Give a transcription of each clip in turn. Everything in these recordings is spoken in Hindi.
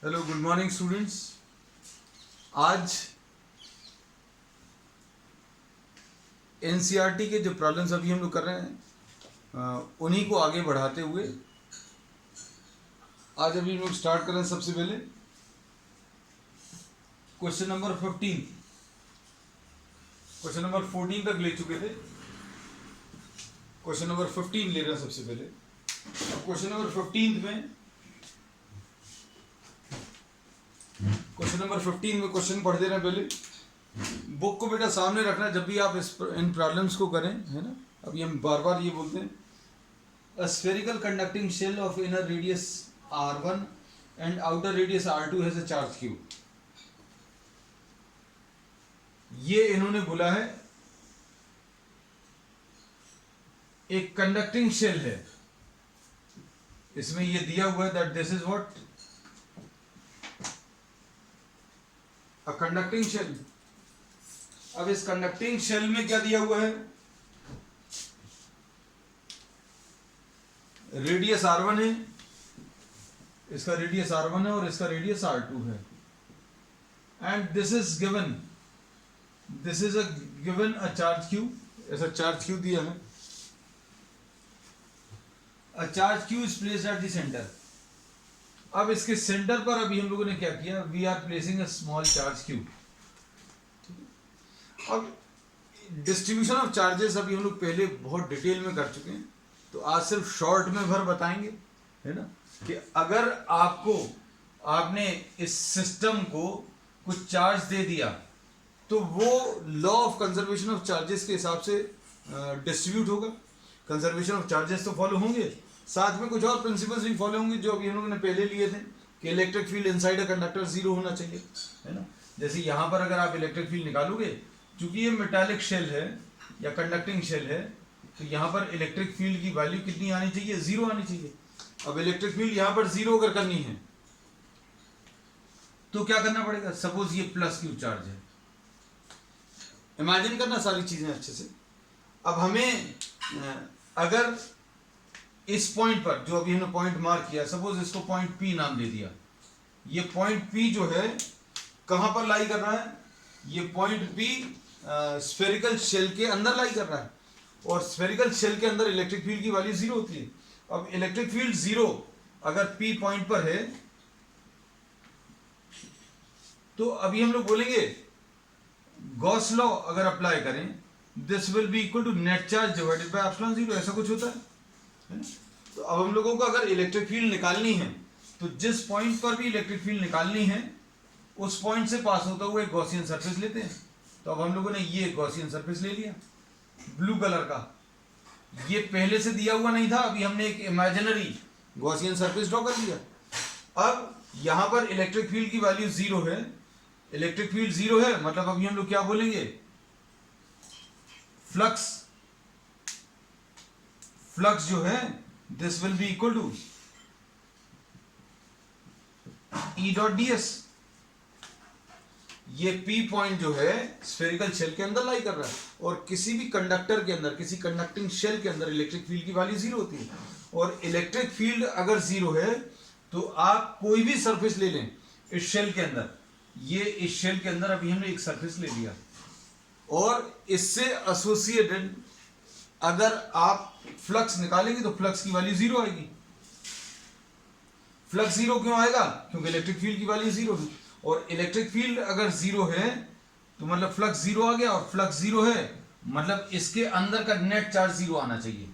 Hello, good morning students. आज एनसीईआरटी के जो प्रॉब्लम्स अभी हम लोग कर रहे हैं उन्हीं को आगे बढ़ाते हुए आज अभी हम लोग स्टार्ट कर रहे हैं। सबसे पहले क्वेश्चन नंबर 15, क्वेश्चन नंबर 14 तक ले चुके थे। क्वेश्चन नंबर 15 ले रहे हैं सबसे पहले। अब क्वेश्चन नंबर 15 में क्वेश्चन पढ़ दे रहे हैं। पहले बुक को बेटा सामने रखना जब भी आप इन प्रॉब्लम्स को करें, है ना। अभी हम बार बार ये बोलते हैं, a spherical conducting shell of inner radius r1 and outer radius r2 has a charge q। ये इन्होंने बोला है एक कंडक्टिंग शेल है, इसमें ये दिया हुआ है that this is what a conducting shell. अब इस कंडक्टिंग शेल में क्या दिया हुआ है, रेडियस r1 है, इसका रेडियस r1 है और इसका रेडियस r2 है। And this is given a charge q। ऐसा चार्ज q दिया है। अ charge q is placed at the centre. अब इसके सेंटर पर अभी हम लोगों ने क्या किया, we are placing a small charge q। अब डिस्ट्रीब्यूशन ऑफ चार्जेस अभी हम लोग पहले बहुत डिटेल में कर चुके हैं, तो आज सिर्फ शॉर्ट में भर बताएंगे, है ना, कि अगर आपने इस सिस्टम को कुछ चार्ज दे दिया तो वो law of conservation of charges के हिसाब से डिस्ट्रीब्यूट होगा। कंजर्वेशन ऑफ चार्जेस तो फॉलो होंगे, साथ में कुछ और प्रिंसिपल्स भी फॉलो होंगे जो अभी हम लोगों ने पहले लिए थे कि electric field inside a conductor zero होना चाहिए, है ना। जैसे यहाँ पर अगर आप इलेक्ट्रिक फील्ड निकालोगे, चूंकि ये मेटालिक शेल है या कंडक्टिंग शेल है, तो यहाँ पर इलेक्ट्रिक फील्ड की वैल्यू कितनी आनी चाहिए, जीरो आनी चाहिए। अब इलेक्ट्रिक फील्ड यहाँ पर जीरो अगर करनी है तो क्या करना पड़ेगा, सपोज ये प्लस क्यू चार्ज है। इमेजिन करना सारी चीजें अच्छे से। अब हमें अगर इस पॉइंट पर जो अभी हमने पॉइंट मार्क किया, सपोज इसको पॉइंट पी नाम दे दिया, ये पॉइंट पी जो है कहां पर लाई कर रहा है, ये पॉइंट पी स्फेरिकल शेल के अंदर लाई कर रहा है, और स्फेरिकल शेल के अंदर इलेक्ट्रिक फील्ड की वैल्यू जीरो होती है। अब इलेक्ट्रिक फील्ड जीरो अगर पी पॉइंट पर है तो अभी हम लोग बोलेंगे गॉस लॉ अगर अप्लाई करें, this will be equal to net charge divided by epsilon zero, ऐसा कुछ होता है। तो अब हम लोगों को अगर इलेक्ट्रिक फील्ड निकालनी है तो जिस पॉइंट पर भी इलेक्ट्रिक फील्ड निकालनी है उस पॉइंट से पास होता हुआ एक गॉसियन सरफेस लेते हैं। तो अब हम लोगों ने ये गॉसियन सरफेस ले लिया ब्लू कलर का, ये पहले से दिया हुआ नहीं था, अभी हमने एक इमेजिनरी गॉसियन सरफेस ड्रॉ कर लिया। अब यहां पर इलेक्ट्रिक फील्ड की वैल्यू जीरो है, इलेक्ट्रिक फील्ड जीरो है, मतलब अभी हम लोग क्या बोलेंगे, फ्लक्स जो है this will be equal to E dot D S. ये पी पॉइंट जो है स्फेरिकल शेल के अंदर लाई कर रहा है, और किसी भी कंडक्टर के अंदर, किसी कंडक्टिंग शेल के अंदर इलेक्ट्रिक फील्ड की वैल्यू जीरो होती है। और इलेक्ट्रिक फील्ड अगर जीरो है तो आप कोई भी सरफेस ले लें इस शेल के अंदर, ये इस शेल के अंदर अभी हमने एक सरफेस ले लिया, और इससे एसोसिएटेड अगर आप फ्लक्स निकालेंगे तो फ्लक्स की वैल्यू जीरो आएगी। फ्लक्स जीरो क्यों आएगा, क्योंकि इलेक्ट्रिक फील्ड की वैल्यू जीरो है, और इलेक्ट्रिक फील्ड अगर जीरो है तो मतलब फ्लक्स जीरो आ गया, और फ्लक्स जीरो है मतलब इसके अंदर का नेट चार्ज जीरो आना चाहिए।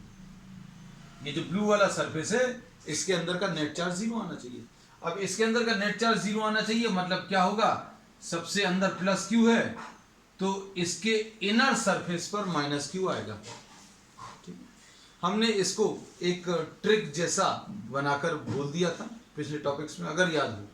ये जो ब्लू वाला सरफेस है इसके अंदर का नेट चार्ज जीरो आना चाहिए। अब इसके अंदर का नेट चार्ज जीरो आना चाहिए मतलब क्या होगा, सबसे अंदर प्लस क्यू है तो इसके इनर सरफेस पर माइनस क्यू आएगा। ठीक, हमने इसको एक ट्रिक जैसा बनाकर बोल दिया था पिछले टॉपिक्स में, अगर याद हो।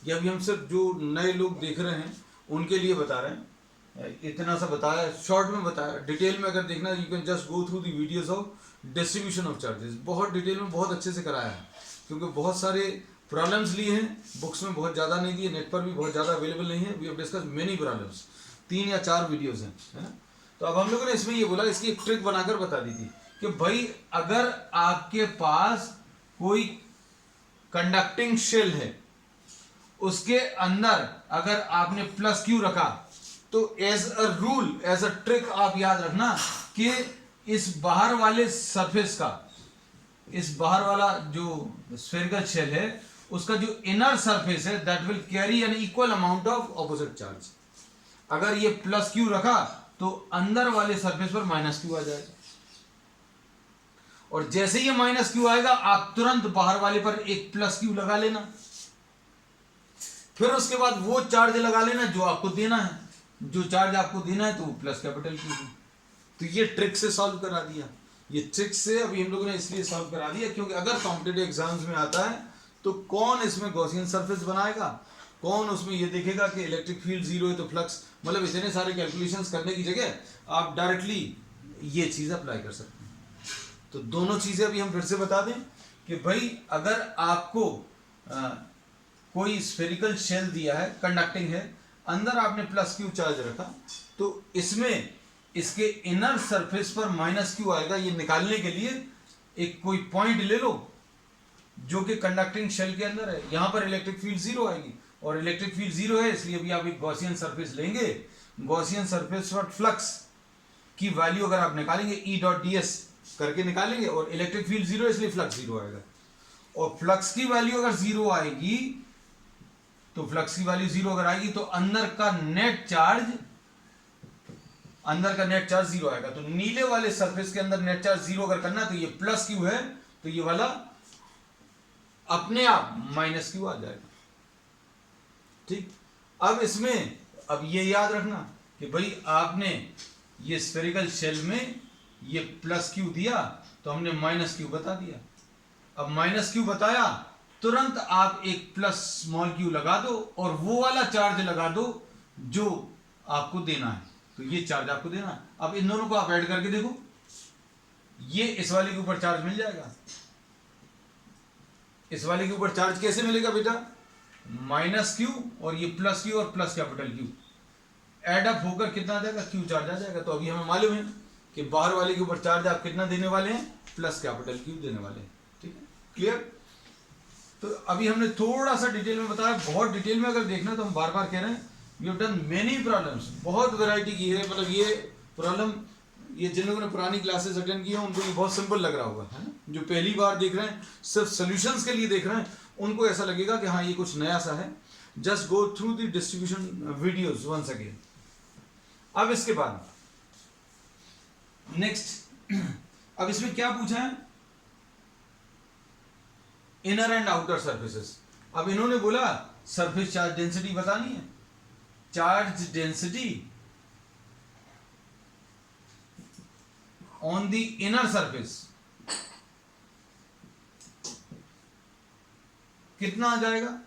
ये अभी हम सिर्फ जो नए लोग देख रहे हैं उनके लिए बता रहे हैं, इतना सा बताया, शॉर्ट में बताया। डिटेल में अगर देखना you can just go through the videos of distribution of charges, बहुत डिटेल में बहुत अच्छे से कराया है, क्योंकि बहुत सारे प्रॉब्लम्स लिए हैं, बुक्स में बहुत ज़्यादा नहीं दिए, नेट पर भी बहुत ज़्यादा अवेलेबल नहीं है। We have discuss many problems, 3 या 4 वीडियोस हैं, है ना। तो अब हम लोगों ने इसमें ये बोला, इसकी एक ट्रिक बनाकर बता दी थी कि भाई अगर आपके पास कोई कंडक्टिंग शेल है उसके अंदर अगर आपने प्लस क्यू रखा तो as a rule, as a trick आप याद रखना कि इस बाहर वाले सरफेस का, इस बाहर वाला जो स्फेरिकल शेल है उसका जो इनर सरफेस है that will carry N equal amount of opposite charge. अगर ये प्लस क्यू रखा तो अंदर वाले सरफेस पर माइनस क्यू आ जाएगा, और जैसे ये माइनस क्यू आएगा आप तुरंत बाहर वाले पर एक प्लस क्यू लगा लेना, फिर उसके बाद वो चार्ज लगा लेना जो आपको देना है, जो चार्ज आपको देना है तो वो प्लस कैपिटल क्यू है। तो ये ट्रिक से सॉल्व करा दिया, ये ट्रिक से अभी हम लोगों ने इसलिए सॉल्व करा दिया क्योंकि अगर कॉम्पिटेटिव एग्जाम्स में आता है तो कौन इसमें गॉसियन सरफेस बनाएगा, कौन उसमें ये देखेगा कि इलेक्ट्रिक फील्ड जीरो है तो फ्लक्स, मतलब इतने सारे कैलकुलेशंस करने की जगह आप डायरेक्टली ये चीज़ अप्लाई कर सकते हैं। तो दोनों चीज़ें अभी हम फिर से बता दें कि भाई अगर आपको कोई स्फेरिकल शेल दिया है, कंडक्टिंग है, अंदर आपने प्लस क्यू चार्ज रखा, तो इसमें इसके इनर सरफेस पर माइनस क्यू आएगा, ये निकालने के लिए एक कोई पॉइंट ले लो जो कि कंडक्टिंग शेल के अंदर है, यहां पर इलेक्ट्रिक फील्ड जीरो आएगी, और इलेक्ट्रिक फील्ड जीरो है इसलिए अभी आप एक गॉसियन सरफेस लेंगे, गॉसियन सरफेस पर फ्लक्स की वैल्यू अगर आप निकालेंगे ई डॉट डी एस करके निकालेंगे, और इलेक्ट्रिक फील्ड जीरो है इसलिए फ्लक्स जीरो आएगा, और फ्लक्स की वैल्यू अगर जीरो आएगी तो फ्लक्स की वैल्यू जीरो अगर आएगी तो अंदर का नेट चार्ज जीरो आएगा। तो नीले वाले सरफेस के अंदर नेट चार्ज जीरो अगर करना है तो ये प्लस क्यू है, तो ये वाला अपने आप माइनस क्यू आ जाएगा। ठीक, अब इसमें अब ये याद रखना कि भाई आपने ये स्फेरिकल शेल में ये प्लस क्यू दिया तो हमने माइनस क्यू बता दिया, अब माइनस क्यू बताया तुरंत आप एक प्लस स्मॉल क्यू लगा दो और वो वाला चार्ज लगा दो जो आपको देना है, तो ये चार्ज आपको देना है। अब इन दोनों को आप ऐड करके देखो, ये इस वाले के ऊपर चार्ज मिल जाएगा, इस वाले के ऊपर चार्ज कैसे मिलेगा बेटा, माइनस क्यू और ये प्लस क्यू और plus capital Q add up होकर कितना आ जाएगा, क्यू चार्ज आ जाएगा। तो अभी हमें मालूम है कि बाहर वाले के ऊपर चार्ज आप कितना देने वाले हैं, प्लस कैपिटल क्यू देने वाले हैं। ठीक है, क्लियर। तो अभी हमने थोड़ा सा डिटेल में बताया, बहुत डिटेल में अगर देखना तो हम बार बार कह रहे हैं we have done many problems, बहुत वैरायटी की है, मतलब ये प्रॉब्लम ये जिन लोगों ने पुरानी क्लासेस अटेंड की हैं उनको ये बहुत सिंपल लग रहा होगा, है ना। जो पहली बार देख रहे हैं, सिर्फ सॉल्यूशंस के लिए देख रहे हैं, उनको ऐसा लगेगा कि हाँ ये कुछ नया सा है। Just go through the distribution videos once again. अब इसके बाद नेक्स्ट, अब इसमें क्या पूछा है, इनर एंड आउटर सरफेसेस। अब इन्होंने बोला सरफेस चार्ज डेंसिटी बतानी है, charge density on the inner surface कितना आ जाएगा,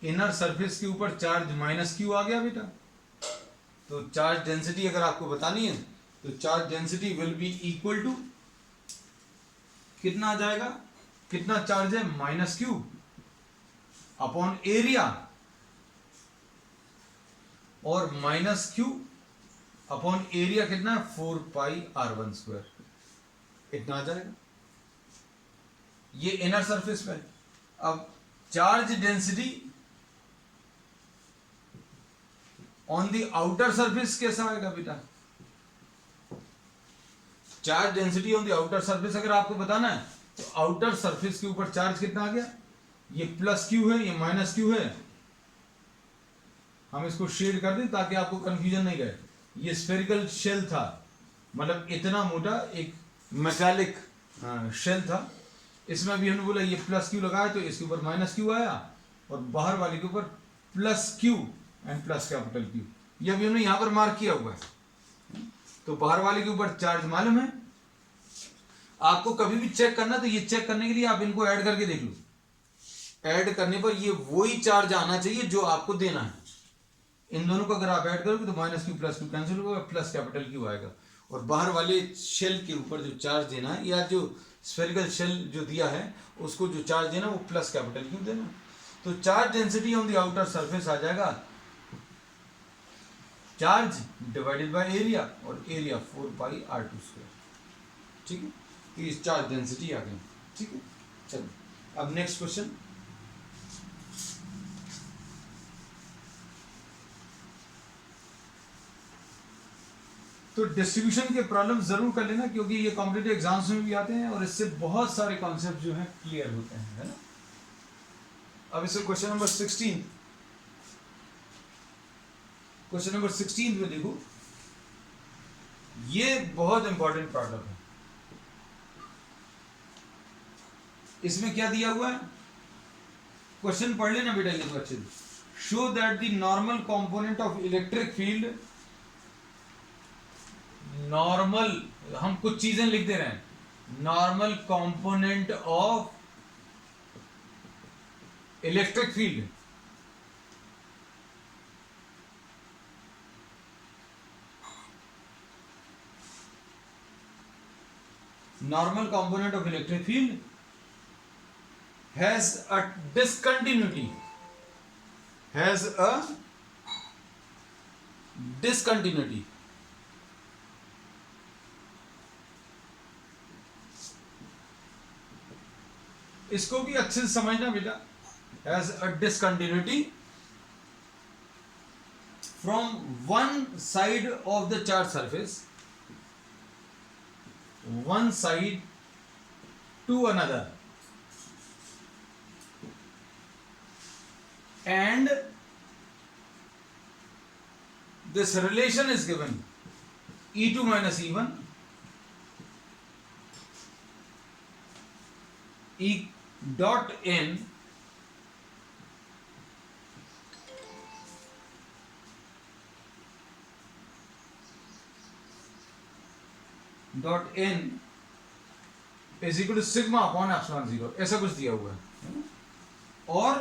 इनर सरफेस के ऊपर चार्ज माइनस क्यू आ गया बेटा, तो चार्ज डेंसिटी अगर आपको बतानी है तो charge density will be equal to कितना आ जाएगा, कितना चार्ज है माइनस क्यू अपॉन एरिया, और माइनस क्यू अपॉन एरिया कितना है 4 पाई r1 स्क्वायर, इतना आ जाएगा। ये इनर सरफेस पे। अब charge density on the outer surface कैसा आएगा बेटा, charge density on the outer surface अगर आपको बताना है तो आउटर सरफेस के ऊपर चार्ज कितना आ गया, ये प्लस क्यू है, ये माइनस क्यू है। हम इसको शेड कर दें ताकि आपको कंफ्यूजन नहीं रहे। ये स्फेरिकल शेल था, मतलब इतना मोटा एक मेटालिक शेल था, इसमें भी हमने बोला ये प्लस क्यू लगाया तो इसके ऊपर माइनस क्यू आया, और बाहर वाले के ऊपर plus Q and plus capital Q, ये भी हमने यहां पर मार्क किया हुआ है। तो बाहर वाले के ऊपर चार्ज मालूम है, आपको कभी भी चेक करना तो ये चेक करने के लिए आप इनको ऐड करके देख लो, ऐड करने पर ये वही चार्ज आना चाहिए जो आपको देना है। इन दोनों को अगर आप ऐड करोगे तो minus Q plus Q cancel होगा, प्लस कैपिटल क्यू आएगा, और बाहर वाले शेल के ऊपर जो चार्ज देना है या जो स्फेरिकल शेल जो दिया है उसको जो चार्ज देना वो प्लस कैपिटल क्यू देना। तो charge density on the outer surface आ जाएगा चार्ज डिवाइडेड बाय एरिया, और एरिया 4 पाई r2 स्क्वायर। ठीक है, तो इस चार्ज डेंसिटी आ गई। ठीक है, चलो अब नेक्स्ट क्वेश्चन। तो डिस्ट्रीब्यूशन के प्रॉब्लम जरूर कर लेना, क्योंकि ये कॉम्पिटिटिव एग्जाम्स में भी आते हैं और इससे बहुत सारे कॉन्सेप्ट जो हैं क्लियर होते हैं, है ना। अब इसे क्वेश्चन नंबर 16, क्वेश्चन नंबर 16 में देखो, ये बहुत इंपॉर्टेंट प्रॉब्लम है। इसमें क्या दिया हुआ है, क्वेश्चन पढ़ लेना बेटा ये तो अच्छे से। Show that the normal component of electric field, normal, हम कुछ चीजें लिख दे रहे हैं, normal component of electric field normal component of electric field has a discontinuity, has a discontinuity, इसको भी अच्छे से समझना बेटा। has a discontinuity from one side of the charge surface, one side to another, and this relation is given E2 minus E1 E dot n dot N is equal to sigma upon epsilon 0, ऐसा कुछ दिया हुआ है। और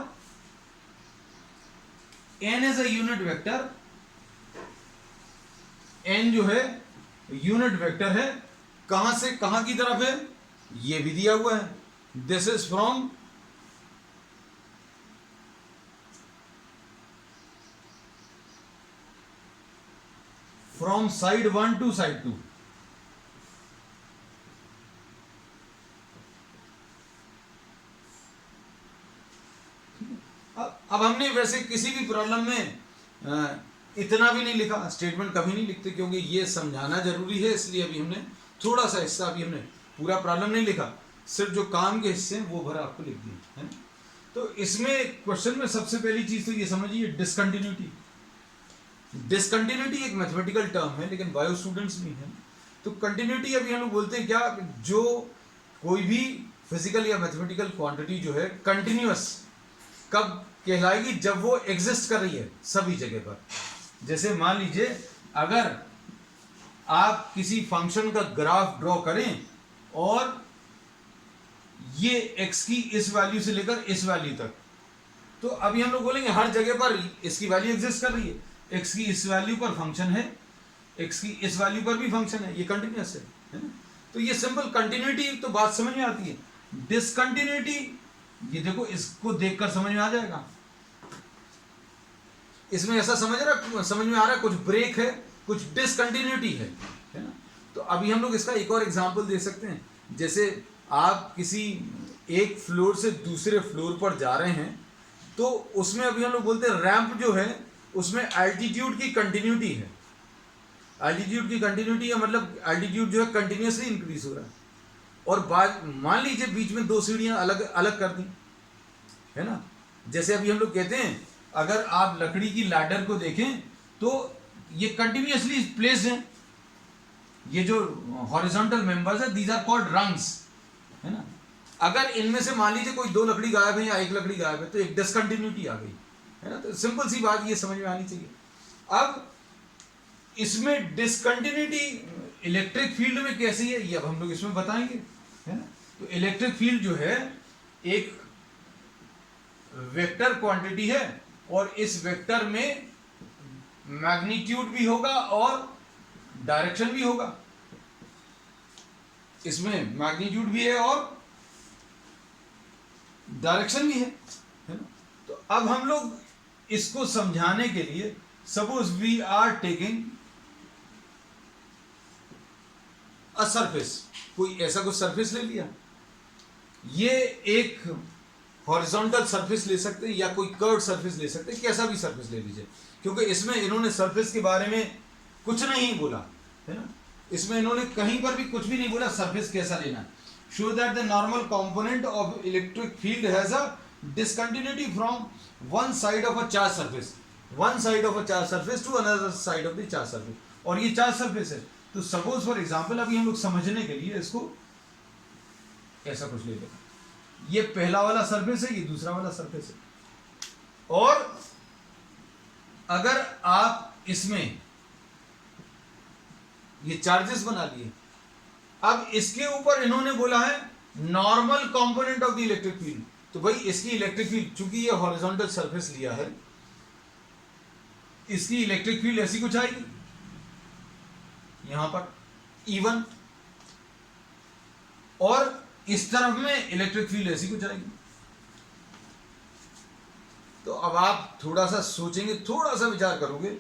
n इज अ यूनिट वेक्टर, n जो है यूनिट वेक्टर है, कहां से कहां की तरफ है ये भी दिया हुआ है। This is from side 1 to side 2। अब हमने वैसे किसी भी प्रॉब्लम में इतना भी नहीं लिखा, स्टेटमेंट कभी नहीं लिखते, क्योंकि ये समझाना जरूरी है, इसलिए अभी हमने थोड़ा सा हिस्सा, अभी हमने पूरा प्रॉब्लम नहीं लिखा, सिर्फ जो काम के हिस्से हैं वो भरा आपको लिख दिए, है ना। तो इसमें क्वेश्चन में सबसे पहली चीज तो ये समझिए, डिसकंटिन्यूटी। डिसकंटिन्यूटी एक मैथमेटिकल टर्म है, लेकिन बायो स्टूडेंट्स नहीं है। तो कंटिन्यूटी अभी हम लोग बोलते हैं क्या, जो कोई भी फिजिकल या मैथमेटिकल क्वांटिटी जो है कंटिन्यूअस कब कहलाएगी, जब वो एग्जिस्ट कर रही है सभी जगह पर। जैसे मान लीजिए अगर आप किसी फंक्शन का ग्राफ ड्रॉ करें और ये x की इस वैल्यू से लेकर इस वैल्यू तक, तो अभी हम लोग बोलेंगे हर जगह पर इसकी वैल्यू एग्जिस्ट कर रही है, x की इस वैल्यू पर फंक्शन है, x की इस वैल्यू पर भी फंक्शन है, ये कंटिन्यूअस है ना। तो ये सिंपल कंटिन्यूटी तो बात समझ में आती है। डिसकंटिन्यूटी, ये देखो इसको देखकर समझ में आ जाएगा, इसमें ऐसा समझ में आ रहा है कुछ ब्रेक है, कुछ डिसकंटिन्यूटी है ना। तो अभी हम लोग इसका एक और एग्जांपल दे सकते हैं। जैसे आप किसी एक फ्लोर से दूसरे फ्लोर पर जा रहे हैं, तो उसमें अभी हम लोग बोलते हैं रैंप जो है उसमें एल्टीट्यूड की कंटिन्यूटी है। एल्टीट्यूड की कंटिन्यूटी है मतलब एल्टीट्यूड जो है कंटिन्यूसली इंक्रीज हो रहा है। और बाद मान लीजिए बीच में दो सीढ़ियां अलग अलग कर दी, है ना। जैसे अभी हम लोग कहते हैं अगर आप लकड़ी की लैडर को देखें तो ये कंटिन्यूसली प्लेस्ड हैं, ये जो हॉरिजॉन्टल मेंबर्स है दीज आर कॉल्ड रंग्स, है ना। अगर इनमें से मान लीजिए कोई दो लकड़ी गायब है या एक लकड़ी गायब है तो एक डिसकंटिन्यूटी आ गई, है ना। तो सिंपल सी बात ये समझ में आनी चाहिए। अब इसमें डिसकंटिन्यूटी इलेक्ट्रिक फील्ड में कैसी है ये अब हम लोग इसमें बताएंगे, है ना। तो इलेक्ट्रिक फील्ड जो है एक वेक्टर क्वांटिटी है और इस वेक्टर में मैग्नीट्यूड भी होगा और डायरेक्शन भी होगा। इसमें मैग्नीट्यूड भी है और डायरेक्शन भी है ना। तो अब हम लोग इसको समझाने के लिए suppose we are taking a surface, कोई ऐसा कुछ सरफेस ले लिया, ये एक हॉरिजॉन्टल सरफेस ले सकते हैं या कोई कर्व सरफेस ले सकते हैं, कैसा भी सरफेस ले लीजिए, क्योंकि इसमें इन्होंने सरफेस के बारे में कुछ नहीं बोला, है ना। इसमें इन्होंने कहीं पर भी कुछ भी नहीं बोला सरफेस कैसा लेना है। Show that the normal component of electric field has a discontinuity from one side of a charge surface, one side of a charge surface to another side of the charge surface, और ये चार्ज सरफेस है। तो सपोज फॉर एग्जांपल अभी हम लोग समझने के लिए इसको ऐसा कुछ ले लें, ये पहला वाला सरफेस है, ये दूसरा वाला सरफेस है, और अगर आप इसमें ये चार्जेस बना लिए, अब इसके ऊपर इन्होंने बोला है normal component of the electric field, तो भाई इसकी इलेक्ट्रिक फील्ड, चूंकि ये हॉरिजॉन्टल सरफेस लिया है, इसकी इलेक्ट्रिक फील्ड ऐसी कुछ आएगी यहां पर E1, और इस तरफ में इलेक्ट्रिक फील्ड ऐसी कुछ आएगी। तो अब आप थोड़ा सा सोचेंगे, थोड़ा सा विचार करोगे,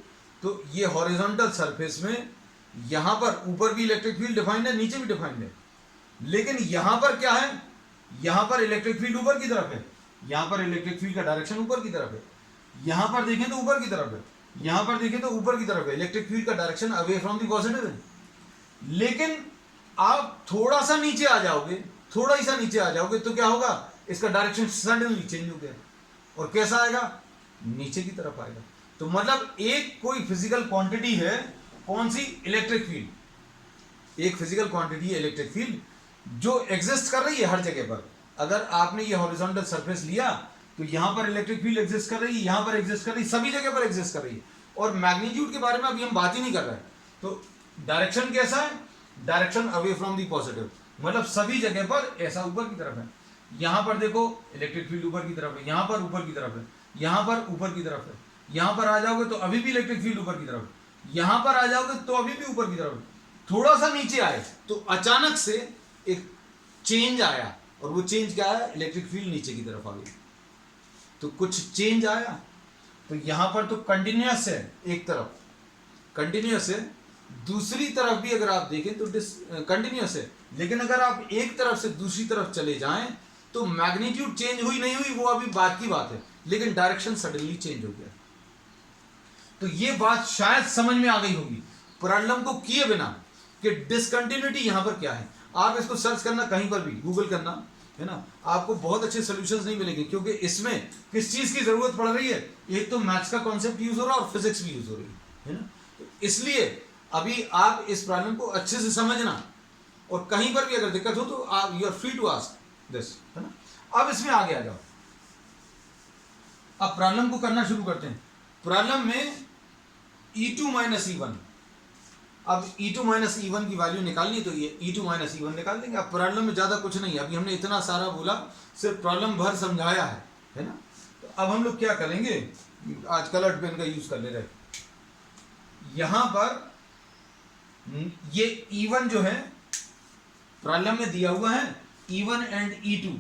तो ये हॉरिजॉन्टल सरफेस में यहां पर ऊपर भी इलेक्ट्रिक फील्ड डिफाइंड है, नीचे भी डिफाइंड है, लेकिन यहां पर क्या है, यहां पर इलेक्ट्रिक फील्ड ऊपर की तरफ है, यहां पर इलेक्ट्रिक फील्ड का डायरेक्शन ऊपर की तरफ है, यहां पर देखें तो ऊपर की तरफ है, यहां पर देखें तो ऊपर की तरफ है, इलेक्ट्रिक फील्ड का direction away from the positive है। लेकिन आप थोड़ा सा नीचे आ जाओगे, थोड़ा ही सा नीचे आ जाओगे, तो क्या होगा, इसका डायरेक्शन सडनली चेंज हो गया, और कैसा आएगा, नीचे की तरफ आएगा। तो मतलब एक कोई फिजिकल क्वांटिटी है, कौन सी, इलेक्ट्रिक फील्ड, एक फिजिकल क्वांटिटी है इलेक्ट्रिक फील्ड जो एग्जिस्ट कर रही है हर जगह पर। अगर आपने ये हॉरिजॉन्टल सरफेस लिया तो यहां पर इलेक्ट्रिक फील्ड एग्जिस्ट कर रही है, यहां पर एग्जिस्ट कर रही है, सभी जगह पर एग्जिस्ट कर रही है, और मैग्नीट्यूड के बारे में अभी हम बात ही नहीं कर रहे हैं। तो डायरेक्शन कैसा है, direction away from the positive, मतलब सभी जगह पर ऐसा ऊपर की तरफ है। यहां पर देखो इलेक्ट्रिक फील्ड ऊपर की तरफ है, यहां पर ऊपर की तरफ है, यहां पर ऊपर की तरफ है, यहां पर आ जाओगे तो अभी भी इलेक्ट्रिक फील्ड ऊपर की तरफ है, यहां पर आ जाओगे तो अभी भी ऊपर की तरफ है। थोड़ा सा नीचे आए तो अचानक से एक चेंज आया, और वो चेंज क्या है, इलेक्ट्रिक फील्ड नीचे की तरफ आ गई, तो कुछ चेंज आया। तो यहां पर तो कंटिन्यूअस है, एक तरफ कंटिन्यूअस है, दूसरी तरफ भी अगर आप देखें तो कंटिन्यूअस है, लेकिन अगर आप एक तरफ से दूसरी तरफ चले जाएं तो मैग्नीट्यूड चेंज हुई नहीं हुई वो अभी बात की बात है, लेकिन डायरेक्शन सडनली चेंज हो गया। तो ये बात शायद समझ में आ गई होगी प्रॉब्लम को किए बिना कि डिसकंटिन्यूटी यहां पर क्या है। आप इसको सर्च करना, कहीं पर भी गूगल करना, है ना, आपको बहुत अच्छे सॉल्यूशंस नहीं मिलेंगे, क्योंकि इसमें किस चीज की जरूरत पड़ रही है, एक तो मैथ्स का कॉन्सेप्ट यूज हो रहा है और फिजिक्स भी यूज हो रही है ना। तो इसलिए अभी आप इस प्रॉब्लम को अच्छे से समझना, और कहीं पर भी अगर दिक्कत हो तो आप you are free to ask this, है ना। अब इसमें आगे आ जाओ, अब प्रॉब्लम को करना शुरू करते हैं। प्रॉब्लम में E2 माइनस E1, अब E2 माइनस E1 की वैल्यू निकालनी, तो ये E2 माइनस E1 निकाल देंगे। अब प्रॉब्लम में ज्यादा कुछ नहीं है, अभी हमने इतना सारा बोला, सिर्फ प्रॉब्लम भर समझाया है ना। तो अब हम लोग क्या करेंगे, आज कलर्ड पेन का यूज कर ले रहे, यहां पर ये E1 जो है प्रॉब्लम में दिया हुआ है, E1 and E2,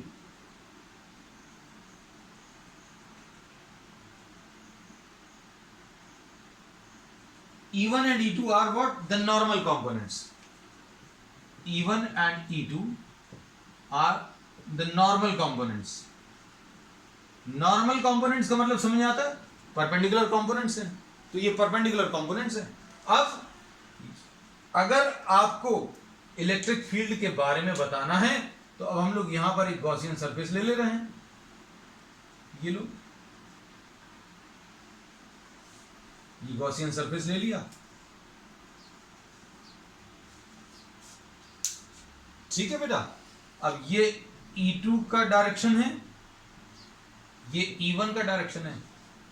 E1 and E2 are what? The normal components. E1 and E2 are the normal components. Normal components का मतलब समझ आता है, परपेंडिकुलर कंपोनेंट्स हैं, तो ये परपेंडिकुलर कंपोनेंट्स हैं। अब अगर आपको इलेक्ट्रिक फील्ड के बारे में बताना है तो अब हम लोग यहां पर एक गॉसियन सरफेस ले रहे हैं, ये लो, ये गॉसियन सरफेस ले लिया, ठीक है बेटा। अब ये E2 का डायरेक्शन है, ये E1 का डायरेक्शन है।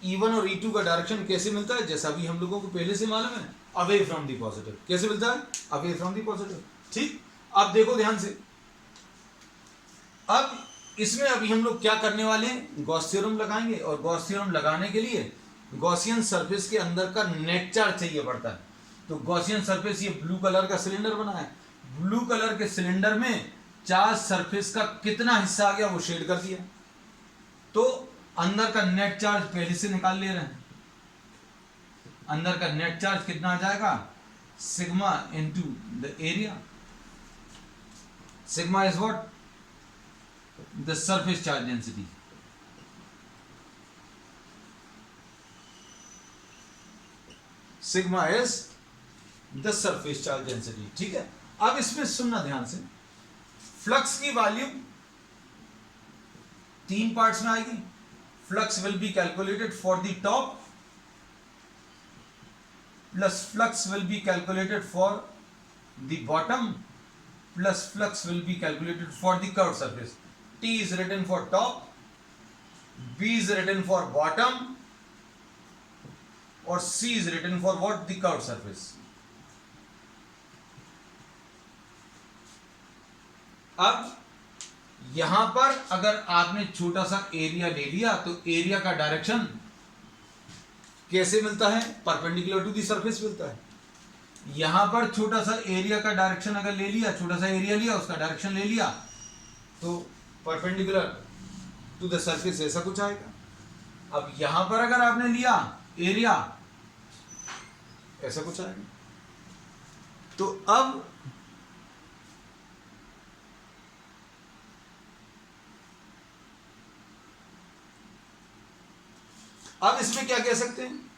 E1 और E2 का डायरेक्शन कैसे मिलता है, जैसा भी हम लोगों को पहले से मालूम है, अवे फ्रॉम दी पॉजिटिव। कैसे मिलता है, अवे फ्रॉम दी पॉजिटिव, ठीक। अब देखो ध्यान से, अब इसमें अभी हम लोग क्या करने वाले हैं, गॉस थ्योरम लगाएंगे, और गॉस थ्योरम लगाने के लिए गॉसियन सरफेस के अंदर का नेट चार्ज चाहिए पड़ता है। तो गॉसियन सरफेस, ये ब्लू कलर का सिलेंडर बना है, ब्लू कलर के सिलेंडर में चार्ज सरफेस का कितना हिस्सा आ गया वो शेड कर दिया, तो अंदर का नेट चार्ज पहले से निकाल ले रहे हैं। अंदर का नेट चार्ज कितना आ जाएगा, sigma into the area. Sigma is what, the surface charge density. Sigma is the surface charge density. ठीक है, अब इसमें सुनना ध्यान से, फ्लक्स की वैल्यू 3 पार्ट्स में आएगी। Flux will be calculated for the top plus flux will be calculated for the bottom plus flux will be calculated for the curve surface. T is written for top, B is written for bottom और C is written for what? The curved surface। अब यहां पर अगर आपने छोटा सा एरिया ले लिया तो एरिया का डायरेक्शन कैसे मिलता है? परपेंडिकुलर टू दी सरफेस मिलता है। यहां पर छोटा सा एरिया का डायरेक्शन अगर ले लिया, छोटा सा एरिया लिया, उसका डायरेक्शन ले लिया, तो परपेंडिकुलर टू द सरफेस ऐसा कुछ आएगा। अब यहां पर अगर आपने लिया एरिया, ऐसा कुछ आएगा। तो अब इसमें क्या कह सकते हैं?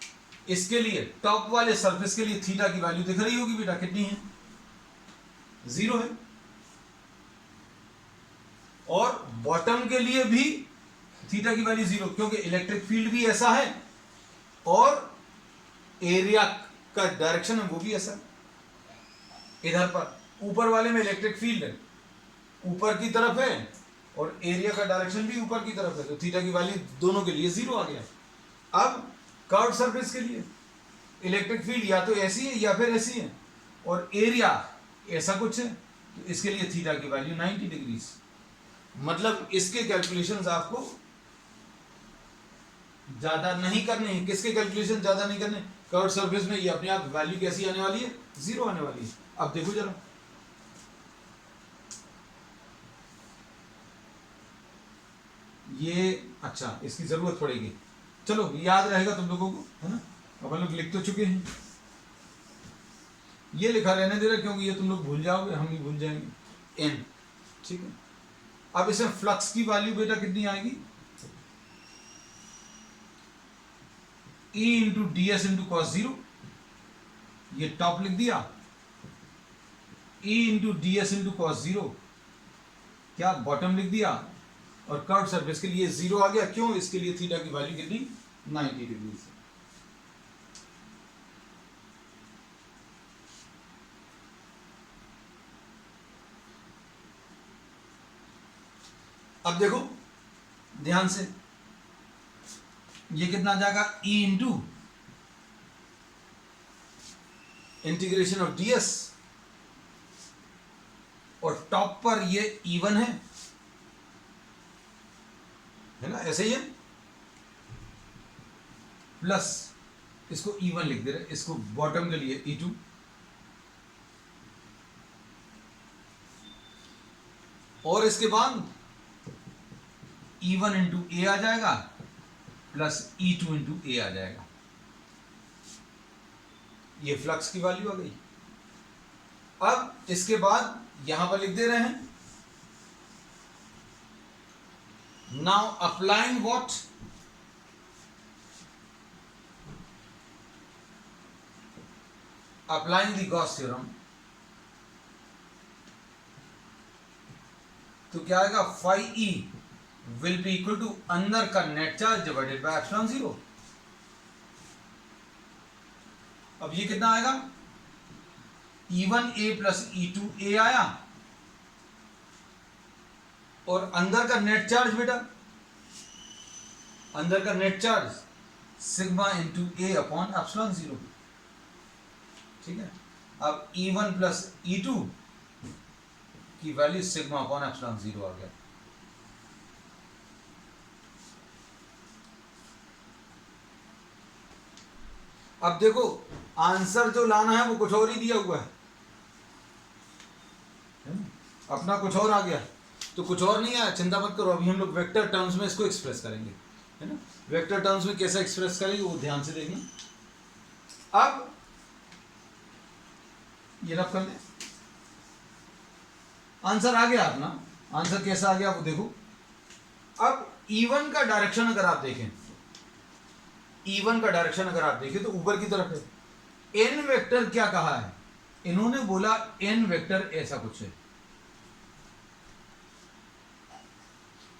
इसके लिए टॉप वाले सरफेस के लिए थीटा की वैल्यू दिख रही होगी बेटा, कितनी है? 0 है। और बॉटम के लिए भी थीटा की वैल्यू 0, क्योंकि इलेक्ट्रिक फील्ड भी ऐसा है और एरिया का डायरेक्शन है वो भी ऐसा है। इधर पर ऊपर वाले में इलेक्ट्रिक फील्ड है, ऊपर की तरफ है, और एरिया का डायरेक्शन भी ऊपर की तरफ है, तो थीटा की वैल्यू दोनों के लिए 0 आ गया। अब कर्व्ड सरफेस के लिए इलेक्ट्रिक फील्ड या तो ऐसी है या फिर ऐसी है, और एरिया ऐसा कुछ है, तो इसके लिए थीटा की वैल्यू 90 डिग्री। मतलब इसके कैलकुलेशंस आपको ज्यादा नहीं करने हैं। किसके कैलकुलेशन ज्यादा नहीं करने? कर्व्ड सरफेस में ये अपने आप वैल्यू कैसी आने वाली है? 0 आने वाली है। अब देखो जरा, ये अच्छा इसकी जरूरत पड़ेगी, चलो याद रहेगा तुम लोगों को, है ना? अपन लोग लिख तो चुके हैं, ये लिखा रहने दे रहा क्योंकि ये तुम लोग भूल जाओगे, हम भी भूल जाएंगे। n, ठीक है। अब इसमें फ्लक्स की वैल्यू बेटा कितनी आएगी? E into D S into cos 0, ये टॉप लिख दिया। E into D S into cos 0 क्या बॉटम लिख दिया, और कर्व सरफेस के लिए 0 आ गया। क्यों? इसके लिए थीटा की वैल्यू कितनी? 90 डिग्री। अब देखो ध्यान से, ये कितना आ जाएगा? E into integration of ds, और टॉप पर ये E1 है ना, ऐसे ही है, प्लस इसको E1 लिख दे रहे, इसको बॉटम के लिए E2, और इसके बाद E1 इंटू ए आ जाएगा प्लस E2 इंटू ए आ जाएगा। ये फ्लक्स की वैल्यू आ गई। अब इसके बाद यहां पर लिख दे रहे हैं, now applying what? Applying the Gauss theorem, तो क्या आएगा? Phi E will be equal to अंदर का net charge divided by epsilon 0। अब ये कितना आएगा? E1a प्लस E2a आया, और अंदर का नेट चार्ज बेटा, अंदर का नेट चार्ज सिग्मा इंटू ए अपॉन एप्सिलॉन 0, ठीक है। अब E1 प्लस E2 की वैल्यू सिग्मा अपॉन एप्सिलॉन 0 आ गया। अब देखो आंसर जो लाना है वो कुछ और ही दिया हुआ है, अपना कुछ और आ गया, तो कुछ और नहीं आया, चिंता मत करो। अभी हम लोग वेक्टर टर्म्स में इसको एक्सप्रेस करेंगे, है ना। वेक्टर टर्म्स में कैसे एक्सप्रेस करेंगे वो ध्यान से देखना। अब ये रब कर ले, आंसर आ गया अपना। आंसर कैसा आ गया वो देखो। अब E1 का डायरेक्शन अगर आप देखें, E1 का डायरेक्शन अगर आप देखें तो ऊपर की तरफ है। n वेक्टर क्या कहा है? इन्होंने बोला n वेक्टर ऐसा कुछ है।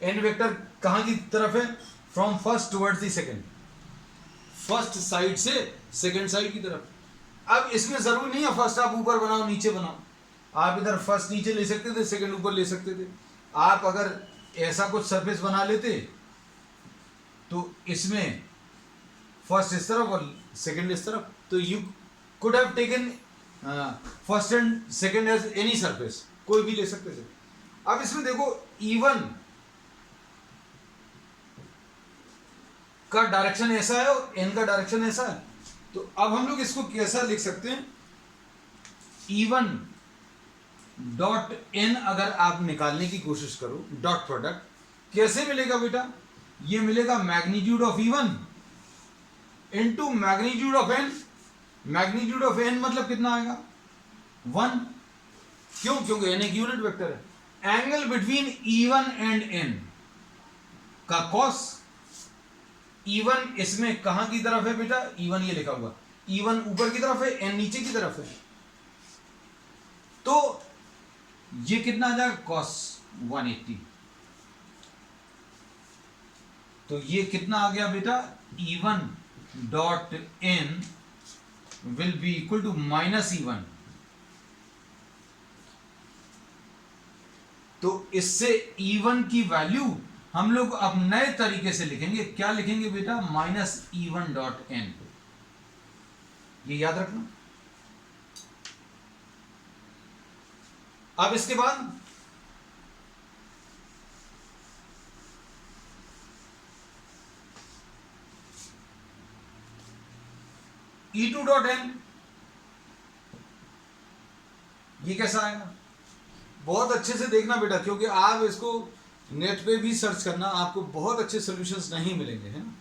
n वेक्टर कहां की तरफ है? From first towards the second, first side से सेकंड साइड की तरफ। अब इसमें जरूरी नहीं है फर्स्ट आप ऊपर बनाओ नीचे बनाओ, आप इधर फर्स्ट नीचे ले सकते थे, सेकंड ऊपर ले सकते थे। आप अगर ऐसा कुछ सरफेस बना लेते तो इसमें फर्स्ट इस तरफ और सेकंड इस तरफ, तो you could have taken first and second as any surface, कोई भी ले सकते थे। अब इसमें देखो E1 का डायरेक्शन ऐसा है और n का डायरेक्शन ऐसा है, तो अब हम लोग इसको कैसा लिख सकते हैं? E1 डॉट n अगर आप निकालने की कोशिश करो, डॉट प्रोडक्ट कैसे मिलेगा बेटा? ये मिलेगा magnitude of E1 into magnitude of n। Magnitude of n मतलब कितना आएगा? 1। क्यों? क्योंकि n एक यूनिट वेक्टर है। Angle between E1 and n का कॉस, E1 इसमें कहां की तरफ है बेटा? E1 ये लिखा हुआ, E1 ऊपर की तरफ है, n नीचे की तरफ है, तो ये कितना आ जाएगा? cos 180। तो ये कितना आ गया बेटा? E1 dot n will be equal to minus E1। तो इससे E1 की वैल्यू हम लोग अब नए तरीके से लिखेंगे। क्या लिखेंगे बेटा? Minus E1 dot n। ये याद रखना। अब इसके बाद E2 डॉट n, ये कैसा आएगा? बहुत अच्छे से देखना बेटा, क्योंकि आप इसको नेट पे भी सर्च करना, आपको बहुत अच्छे सॉल्यूशंस नहीं मिलेंगे, है ना,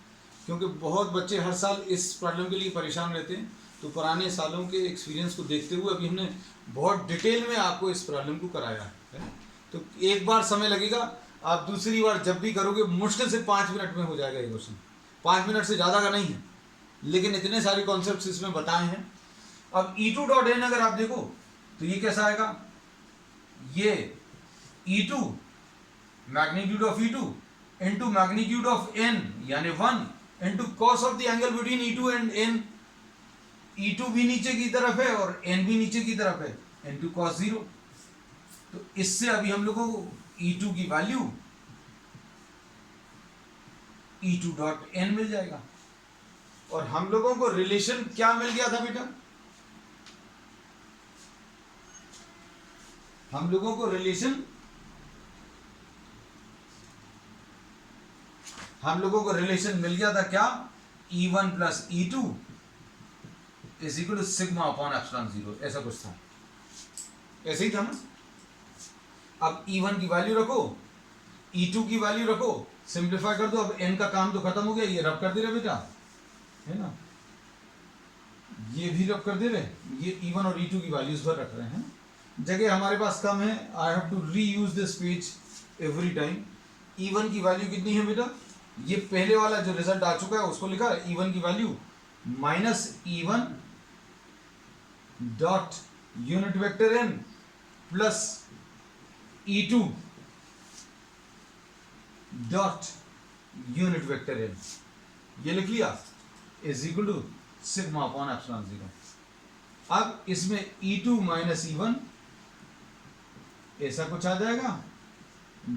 क्योंकि बहुत बच्चे हर साल इस प्रॉब्लम के लिए परेशान रहते हैं। तो पुराने सालों के एक्सपीरियंस को देखते हुए अभी हमने बहुत डिटेल में आपको इस प्रॉब्लम को कराया है। तो एक बार समय लगेगा, आप दूसरी बार जब भी करोगे मुश्किल से 5 मिनट में हो जाएगा ये क्वेश्चन। 5 मिनट से ज़्यादा का नहीं है, लेकिन इतने सारे कॉन्सेप्ट्स इसमें बताए हैं। अब E2 डॉट n अगर आप देखो तो ये कैसा आएगा? ये E2 magnitude of E2 into magnitude of n यानी 1 into cos of the angle between E2 and n। E2 भी नीचे की तरफ है और n भी नीचे की तरफ है, इनटू cos 0। तो इससे अभी हम लोगों को E2 की वैल्यू E2 डॉट n मिल जाएगा। और हम लोगों को रिलेशन क्या मिल गया था बेटा? हम लोगों को रिलेशन मिल गया था क्या? E1 plus E2 is equal to sigma upon epsilon 0, ऐसा कुछ था, ऐसे ही था ना। अब E1 की वैल्यू रखो, E2 की वैल्यू रखो, सिंप्लीफाई कर दो। अब n का काम तो खत्म हो गया, ये रब कर दे रहे बेटा, है ना, ये भी रब कर दे रहे, ये E1 और E2 की वैल्यूज भर रख रहे हैं। जगह हमारे पास कम है, I have to reuse this page every time. E1 की वैल्यू कितनी है बेटा? ये पहले वाला जो रिजल्ट आ चुका है उसको लिखा है। E1 की value minus E1 dot unit vector n plus E2 dot unit vector n, ये लिख लिया, is equal to sigma upon epsilon 0। अब इसमें E2 माइनस E1 ऐसा कुछ आ जाएगा,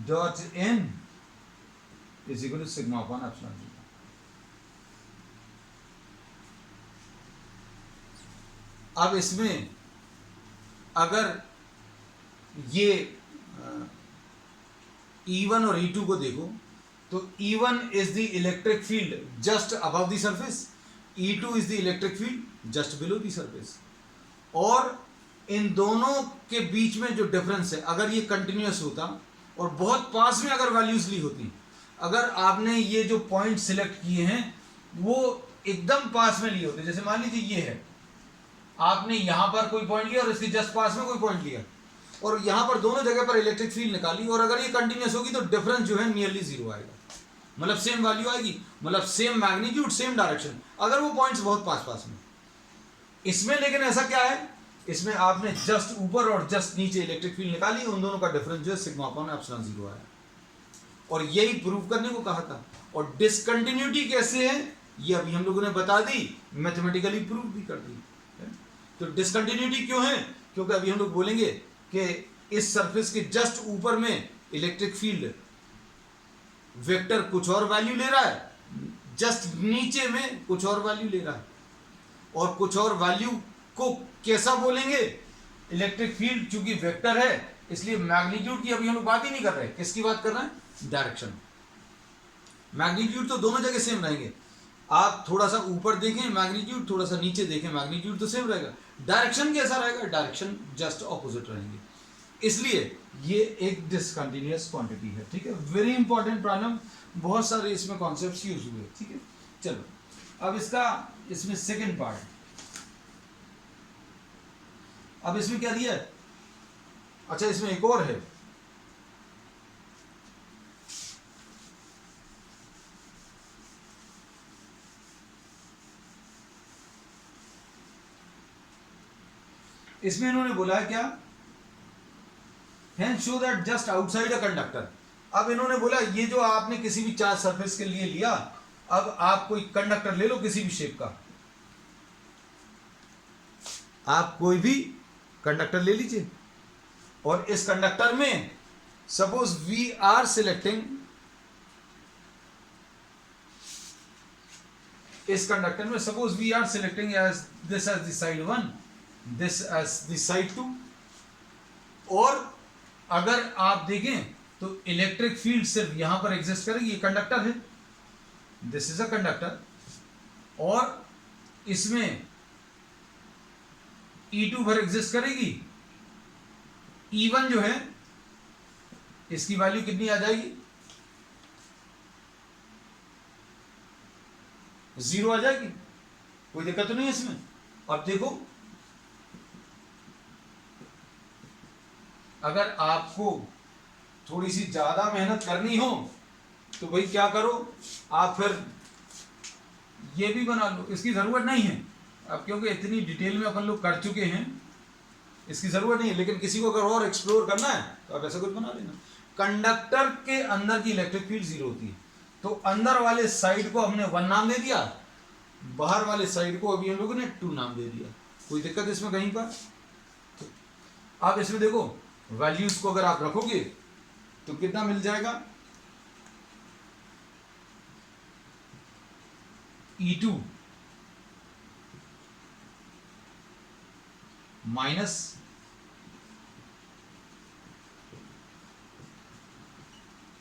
dot n is equal to sigma upon epsilon 0। अब इसमें अगर ये E1 और E2 को देखो तो E1 is the electric field just above the surface, E2 is the electric field just below the surface. और इन दोनों के बीच में जो डिफरेंस है, अगर ये कंटिन्यूअस होता और बहुत पास में अगर वैल्यूज ली होती, अगर आपने ये जो पॉइंट सिलेक्ट किए हैं वो एकदम पास में लिए होते, जैसे मान लीजिए ये है, आपने यहां पर कोई पॉइंट लिया और इसके जस्ट पास में कोई पॉइंट लिया और यहां पर दोनों जगह पर इलेक्ट्रिक फील्ड निकाली, और अगर ये कंटिन्यूअस होगी तो डिफरेंस जो है नियरली 0 आएगा, मतलब सेम वैल्यू आएगी, मतलब सेम मैग्नीट्यूड सेम डायरेक्शन, अगर वो पॉइंट्स बहुत पास पास में। इसमें लेकिन ऐसा क्या है इसमें आपने जस्ट ऊपर और जस्ट नीचे इलेक्ट्रिक फील्ड निकाली, उन दोनों का डिफरेंस जो है सिग्मा अपॉन एप्सिलॉन जीरो आया, और यही प्रूव करने को कहा था। और डिसकंटिन्यूटी कैसे है ये अभी हम लोगों ने बता दी, मैथमेटिकली प्रूव भी कर दी। तो डिसकंटिन्यूटी क्यों है, क्योंकि अभी हम लोग बोलेंगे कि इस सरफेस के जस्ट ऊपर में इलेक्ट्रिक फील्ड वेक्टर कुछ और वैल्यू ले रहा है, जस्ट नीचे में कुछ और वैल्यू ले रहा है, और कुछ और वैल्यू को कैसा बोलेंगे, इलेक्ट्रिक फील्ड चूंकि वेक्टर है इसलिए मैग्नीट्यूड की अभी हम लोग बात ही नहीं कर रहे। किसकी बात कर रहे हैं, डायरेक्शन। मैग्नीट्यूड तो दोनों जगह सेम रहेंगे, आप थोड़ा सा ऊपर देखें मैग्नीट्यूड, थोड़ा सा नीचे देखें मैग्नीट्यूड तो सेम रहेगा, डायरेक्शन कैसा रहेगा, डायरेक्शन जस्ट ऑपोजिट रहेंगे। इसलिए ये एक डिसकंटिन्यूअस क्वांटिटी है, ठीक है। वेरी इंपॉर्टेंट प्रॉब्लम, बहुत सारे इसमें कॉन्सेप्ट्स यूज हुए, ठीक है। चलो अब इसमें सेकंड पार्ट, अब इसमें क्या दिया है, अच्छा इसमें एक और है, इसमें इन्होंने बोला है क्या, hence show that just outside a conductor। अब इन्होंने बोला ये जो आपने किसी भी चार्ज सरफेस के लिए लिया, अब आप कोई कंडक्टर ले लो किसी भी शेप का, आप कोई भी कंडक्टर ले लीजिए, और इस कंडक्टर में सपोज वी आर सिलेक्टिंग, इस कंडक्टर में suppose we are selecting as this as the side 1, this as the side 2, और अगर आप देखें तो इलेक्ट्रिक फील्ड सिर्फ यहां पर एग्जिस्ट करेगी, ये कंडक्टर है, दिस इज अ कंडक्टर, और इसमें E2 भर एग्जिस्ट करेगी, E1 जो है इसकी वैल्यू कितनी आ जाएगी, 0 आ जाएगी, कोई दिक्कत तो नहीं है इसमें। अब देखो अगर आपको थोड़ी सी ज्यादा मेहनत करनी हो तो भाई क्या करो, आप फिर ये भी बना लो, इसकी जरूरत नहीं है अब, क्योंकि इतनी डिटेल में अपन लोग कर चुके हैं, इसकी जरूरत नहीं है। लेकिन किसी को अगर और एक्सप्लोर करना है तो आप ऐसा कुछ बना लेना। कंडक्टर के अंदर की इलेक्ट्रिक फील्ड 0 होती है, तो अंदर वाले साइड को हमने 1 नाम दे दिया, बाहर वाले साइड को अभी हम लोगों ने 2 नाम दे दिया, कोई दिक्कत इसमें कहीं पर। तो आप इसमें देखो वैल्यूज को अगर आप रखोगे तो कितना मिल जाएगा, E2 माइनस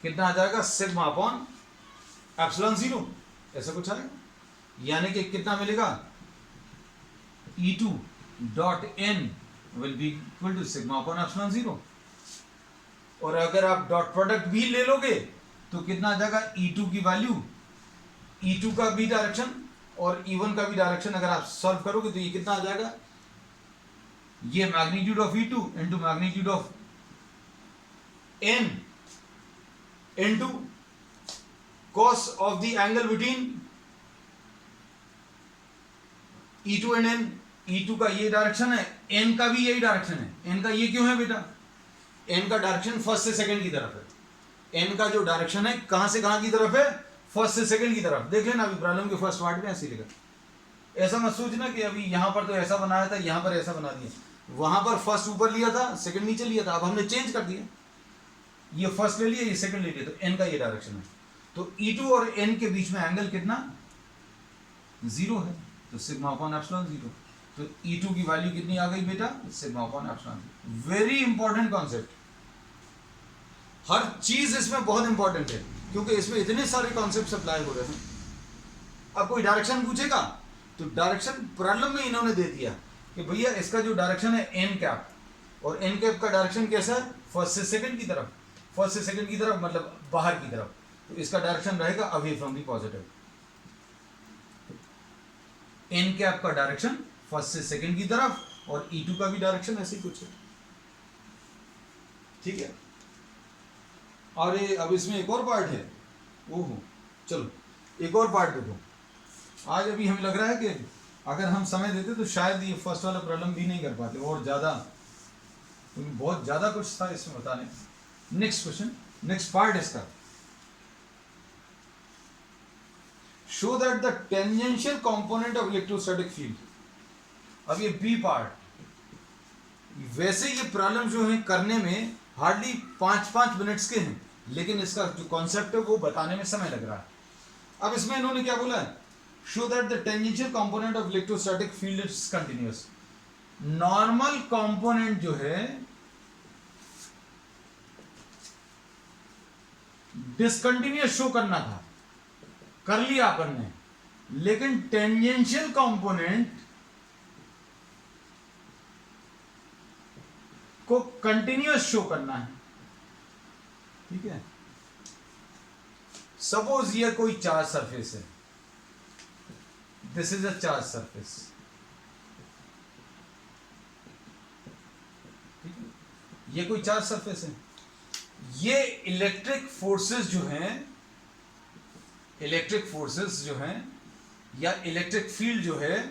कितना आ जाएगा, सिग्मा अपॉन एप्सिलॉन 0, ऐसा कुछ आएगा, यानी कि कितना मिलेगा, E2 dot n will be equal to sigma upon epsilon 0। और अगर आप डॉट प्रोडक्ट भी ले लोगे तो कितना आ जाएगा, E2 की वैल्यू, E2 का भी डायरेक्शन और E1 का भी डायरेक्शन अगर आप सॉल्व करोगे तो ये कितना आ जाएगा, ये magnitude of E2 into magnitude of n into cos of the angle between E2 and n। E2 का ये डायरेक्शन है, n का भी यही डायरेक्शन है। n का ये क्यों है बेटा, n का डायरेक्शन फर्स्ट से सेकंड की तरफ है, n का जो डायरेक्शन है कहां से कहां की तरफ है, फर्स्ट से सेकंड की तरफ। देख लेना अभी प्रॉब्लम के फर्स्ट पार्ट में ऐसे लिखा, ऐसा मत सोचना कि अभी यहां पर तो ऐसा बनाया था, यहां पर ऐसा बना दिया, वहां पर फर्स्ट ऊपर लिया था, सेकंड नीचे लिया था, अब हमने चेंज कर दिया, ये फर्स्ट ले लिया, ये सेकंड ले लिया, तो n का ये डायरेक्शन है। तो E2 और n के बीच में एंगल कितना, 0 है, तो सिग्मा अपॉन एप्सिलॉन 0। तो E2 की वैल्यू कितनी आ गई बेटा, sigma upon epsilon. Very important concept, हर चीज इसमें बहुत इंपॉर्टेंट है, क्योंकि इसमें इतने सारे कॉन्सेप्ट अप्लाई हो रहे हैं। अब कोई डायरेक्शन पूछेगा तो डायरेक्शन प्रॉब्लम में इन्होंने दे दिया कि भैया इसका जो डायरेक्शन है n कैप, और n कैप का डायरेक्शन कैसा है, फर्स्ट से सेकंड की तरफ, फर्स्ट से सेकंड की तरफ मतलब बाहर की तरफ, तो इसका डायरेक्शन रहेगा away from the positive. n cap का डायरेक्शन फर्स्ट से सेकंड की तरफ, और E2 का भी डायरेक्शन ऐसे ही कुछ है, ठीक है। और ये अब इसमें एक और पार्ट है, ओहो चलो एक और पार्ट देखो। आज अभी हमें लग रहा है कि अगर हम समय देते तो शायद ये फर्स्ट वाला प्रॉब्लम भी नहीं कर पाते और ज़्यादा, क्योंकि बहुत ज़्यादा कुछ था इसमें बताने। नेक्स्ट क्वेश्चन, नेक्स्ट पार्ट इसका, show that the tangential component of electrostatic field. अब ये बी पार्ट, वैसे ये प्रॉब्लम जो है करने में हार्डली 5-5 मिनट्स के हैं, लेकिन इसका जो कॉन्सेप्ट है वो बताने में समय लग रहा है। अब इसमें इन्होंने क्या बोला है, show that the tangential component of electrostatic field is continuous. Normal component जो है डिसकंटिन्यूअस शो करना था, कर लिया अपन ने, लेकिन टेंजेंशियल कंपोनेंट को कंटिन्यूअस शो करना है। ठीक है, सपोज ये कोई चार्ज सरफेस है, this is a charge surface, ठीक है, ये कोई चार्ज सरफेस है, ये इलेक्ट्रिक फोर्सेस जो हैं, इलेक्ट्रिक फोर्सेस जो हैं या इलेक्ट्रिक फील्ड जो है,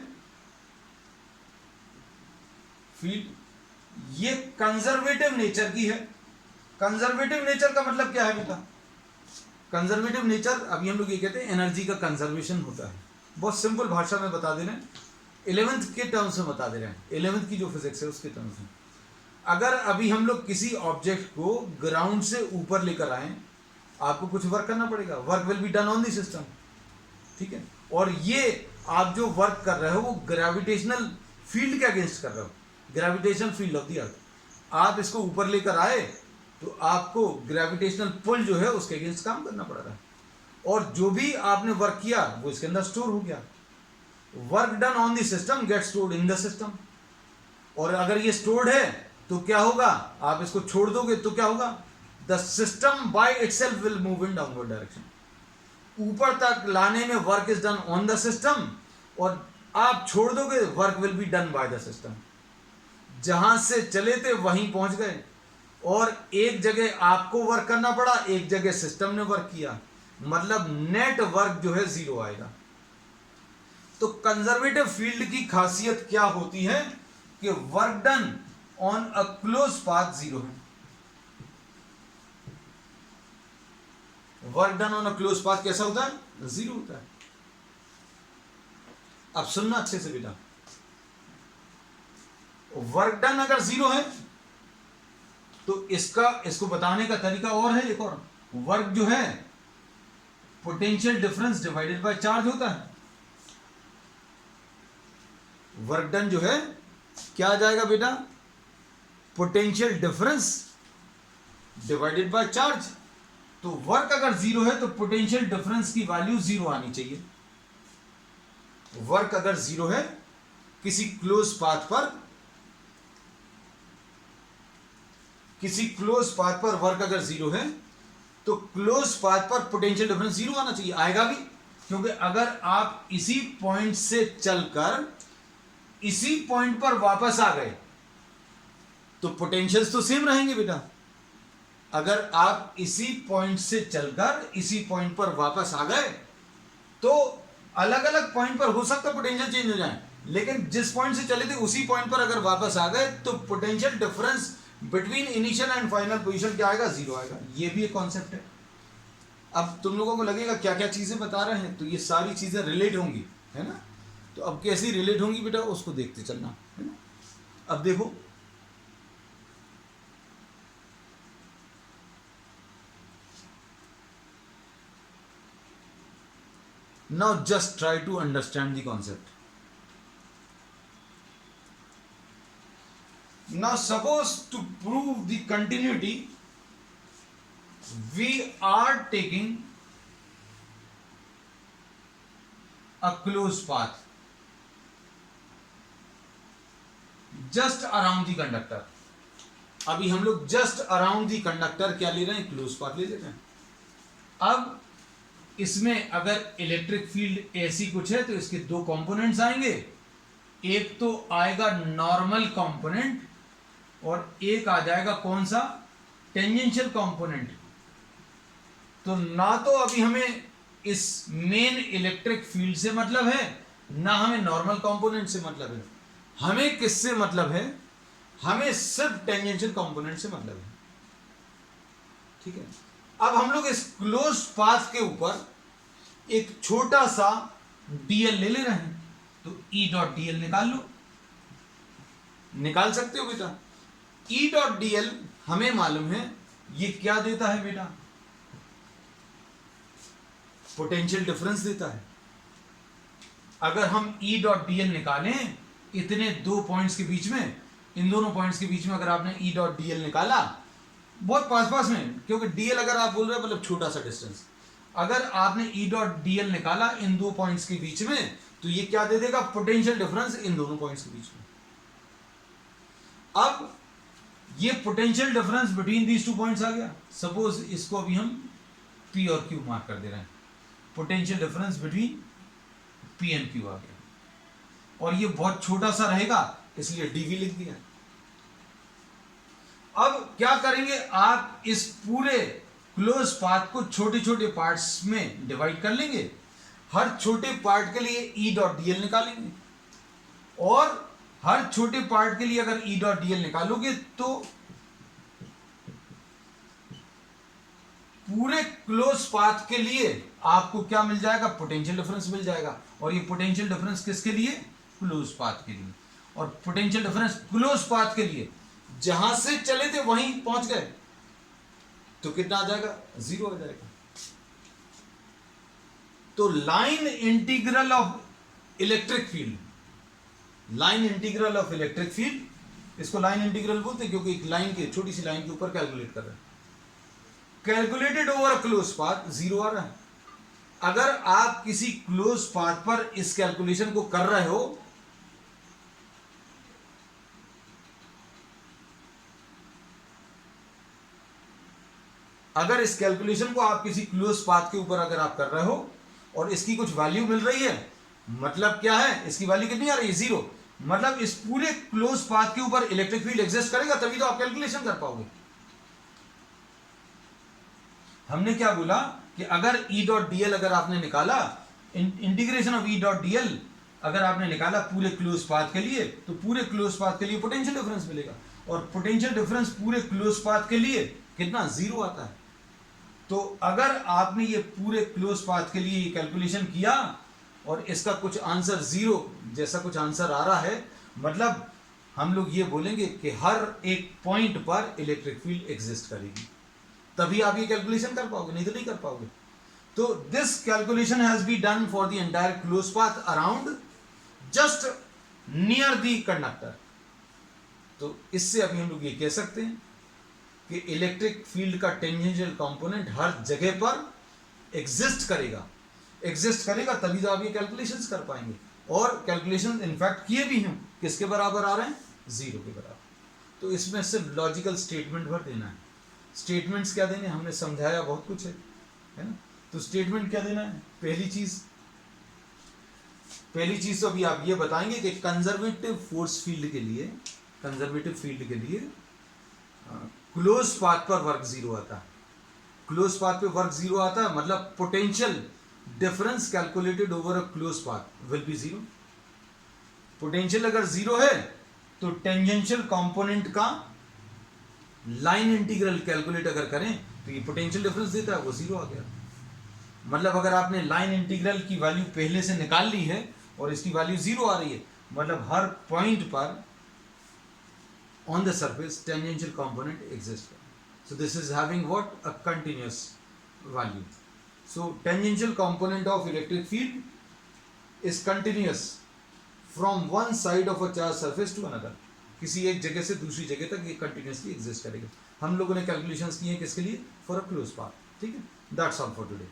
फील्ड ये कंजर्वेटिव नेचर की है। कंजर्वेटिव नेचर का मतलब क्या है बेटा, कंजर्वेटिव नेचर अभी हम लोग ये कहते हैं एनर्जी का कंजर्वेशन होता है। बहुत सिंपल भाषा में बता दे रहे हैं, 11th के टर्म्स में बता दे रहे हैं, 11th की जो फिजिक्स है उसके टर्म्स में। अगर अभी हम लोग किसी ऑब्जेक्ट को ग्राउंड से ऊपर लेकर आए, आपको कुछ वर्क करना पड़ेगा, work will be done on the system, ठीक है, और ये आप जो वर्क कर रहे हो वो ग्रेविटेशनल फील्ड के अगेंस्ट कर रहे हो, gravitational field of the earth. आप इसको ऊपर लेकर आए तो आपको ग्रेविटेशनल पुल जो है उसके अगेंस्ट काम करना पड़ रहा है, और जो भी आपने वर्क किया वो इसके अंदर स्टोर हो गया। Work done on the system get stored in the system, और अगर ये स्टोर्ड है तो क्या होगा, आप इसको छोड़ दोगे तो क्या होगा, the system by itself will move in downward direction. ऊपर तक लाने में work is done on the system, और आप छोड़ दोगे work will be done by the system. जहां से चले थे वहीं पहुंच गए, और एक जगह आपको वर्क करना पड़ा, एक जगह सिस्टम ने वर्क किया, मतलब नेट वर्क जो है जीरो आएगा। तो कंजर्वेटिव फील्ड की खासियत क्या होती है कि work done on a close path zero है। Work done on a close path कैसा होता है, जीरो होता है। अब सुनना अच्छे से बेटा, वर्क डन अगर जीरो है तो इसको बताने का तरीका और है एक और, वर्क जो है potential difference divided by charge होता है। वर्क डन जो है क्या आ जाएगा बेटा, potential difference divided by charge. तो वर्क अगर जीरो है तो पोटेंशियल डिफरेंस की वैल्यू जीरो आनी चाहिए। वर्क अगर जीरो है किसी क्लोज पाथ पर, किसी क्लोज पाथ पर वर्क अगर जीरो है तो क्लोज पाथ पर पोटेंशियल डिफरेंस जीरो आना चाहिए, आएगा भी, क्योंकि अगर आप इसी पॉइंट से चलकर इसी पॉइंट पर वापस आ गए तो पोटेंशियल्स तो सेम रहेंगे बेटा। अगर आप इसी पॉइंट से चलकर इसी पॉइंट पर वापस आ गए तो अलग अलग पॉइंट पर हो सकता है पोटेंशियल चेंज हो जाए, लेकिन जिस पॉइंट से चले थे उसी पॉइंट पर अगर वापस आ गए तो potential difference between initial and final position क्या आएगा, जीरो आएगा। ये भी एक कॉन्सेप्ट है। अब तुम लोगों को लगेगा क्या क्या चीजें बता रहे हैं, तो ये सारी चीजें रिलेट होंगी, है ना। तो अब कैसी रिलेट होंगी बेटा, उसको देखते चलना, है ना। अब देखो, now just try to understand the concept. Now suppose to prove the continuity we are taking a closed path just around the conductor. अभी हम लोग just around the conductor क्या ले रहे हैं, closed path ले रहे हैं। अब इसमें अगर इलेक्ट्रिक फील्ड ऐसी कुछ है तो इसके दो कंपोनेंट्स आएंगे, एक तो आएगा नॉर्मल कंपोनेंट और एक आ जाएगा कौन सा, टेंजेंशियल कंपोनेंट। तो ना तो अभी हमें इस मेन इलेक्ट्रिक फील्ड से मतलब है, ना हमें नॉर्मल कंपोनेंट से मतलब है, हमें किससे मतलब है, हमें सिर्फ टेंजेंशियल कंपोनेंट से मतलब है। ठीक है, अब हम लोग इस क्लोज पाथ के ऊपर एक छोटा सा डीएल ले रहे हैं, तो ई डॉट डीएल निकाल लो, निकाल सकते हो बेटा। ई डॉट डीएल हमें मालूम है ये क्या देता है बेटा, पोटेंशियल डिफरेंस देता है। अगर हम ई डॉट डीएल निकालें इतने दो पॉइंट्स के बीच में, इन दोनों पॉइंट्स के बीच में अगर आपने ई डॉट डीएल निकाला, बहुत पास पास में, क्योंकि डीएल अगर आप बोल रहे हो मतलब छोटा सा डिस्टेंस, अगर आपने ई डॉट डीएल निकाला इन दो पॉइंट्स के बीच में, तो ये क्या दे देगा, पोटेंशियल डिफरेंस इन दोनों पॉइंट्स के बीच में। अब ये potential difference between these two points आ गया। सपोज इसको अभी हम पी और क्यू मार्क कर दे रहे हैं, potential difference between P and Q आ गया, और ये बहुत छोटा सा रहेगा इसलिए डीवी लिख दिया। अब क्या करेंगे, आप इस पूरे क्लोज पाथ को छोटे छोटे पार्ट्स में डिवाइड कर लेंगे, हर छोटे पार्ट के लिए ई डॉट डीएल निकालेंगे, और हर छोटे पार्ट के लिए अगर ई डॉट डीएल निकालोगे तो पूरे क्लोज पाथ के लिए आपको क्या मिल जाएगा, पोटेंशियल डिफरेंस मिल जाएगा। और ये पोटेंशियल डिफरेंस किसके लिए, क्लोज पाथ के लिए। और पोटेंशियल डिफरेंस क्लोज पाथ के लिए जहां से चले थे वहीं पहुंच गए तो कितना आ जाएगा, 0 आ जाएगा। तो line integral of electric field, line integral of electric field, इसको लाइन इंटीग्रल बोलते हैं क्योंकि एक लाइन के, छोटी सी लाइन के ऊपर कैलकुलेट कर रहे हैं। Calculated over a close path 0 आ रहा है। अगर आप किसी क्लोज पाथ पर इस कैलकुलेशन को कर रहे हो, अगर इस कैलकुलेशन को आप किसी क्लोज पाथ के ऊपर अगर आप कर रहे हो और इसकी कुछ वैल्यू मिल रही है, मतलब क्या है, इसकी वैल्यू कितनी आ रही है, 0, मतलब इस पूरे क्लोज पाथ के ऊपर इलेक्ट्रिक फील्ड एग्जिस्ट करेगा, तभी तो आप कैलकुलेशन कर पाओगे। हमने क्या बोला कि अगर ई डॉट डीएल अगर आपने निकाला, integration of E dot DL अगर आपने निकाला पूरे क्लोज पाथ के लिए, तो पूरे क्लोज पाथ के लिए पोटेंशियल डिफरेंस मिलेगा, और पोटेंशियल डिफरेंस पूरे क्लोज पाथ के लिए कितना, 0 आता है। तो अगर आपने ये पूरे क्लोज पाथ के लिए कैलकुलेशन किया और इसका कुछ आंसर 0 जैसा कुछ आंसर आ रहा है, मतलब हम लोग ये बोलेंगे कि हर एक पॉइंट पर इलेक्ट्रिक फील्ड एग्जिस्ट करेगी, तभी आप ये कैलकुलेशन कर पाओगे, नहीं तो नहीं कर पाओगे। तो this calculation has been done for the entire close path around just near the conductor. तो इससे अभी हम लोग ये कह सकते हैं कि इलेक्ट्रिक फील्ड का टेंजेंशियल कंपोनेंट हर जगह पर एग्जिस्ट करेगा, तभी तो आप ये कैलकुलेशंस कर पाएंगे। और कैलकुलेशन इनफैक्ट किए भी हैं, किसके बराबर आ रहे हैं, 0 के बराबर। तो इसमें सिर्फ लॉजिकल स्टेटमेंट भर देना है। स्टेटमेंट्स क्या देने, हमने समझाया बहुत कुछ है ना। तो स्टेटमेंट क्या देना है, पहली चीज तो अभी आप ये बताएंगे कि कंजर्वेटिव फोर्स फील्ड के लिए, कंजर्वेटिव फील्ड के लिए क्लोज पाथ पर वर्क 0 आता है। क्लोज पाथ पे वर्क 0 आता है, मतलब potential difference calculated over a close path will be 0। Potential अगर 0 है तो टेंजेंशियल कंपोनेंट का लाइन इंटीग्रल कैलकुलेट अगर करें तो ये पोटेंशियल डिफरेंस देता है, वो 0 आ गया। मतलब अगर आपने लाइन इंटीग्रल की वैल्यू पहले से निकाल ली है और इसकी वैल्यू 0 आ रही है, मतलब हर पॉइंट पर on the surface tangential component exists. So this is having what, a continuous value. So tangential component of electric field is continuous from one side of a charged surface to another. किसी एक जगह से दूसरी जगह तक ये continuously exist करेगा। हम लोगों ने calculations किए हैं किसके लिए, for a closed path। ठीक है, that's all for today.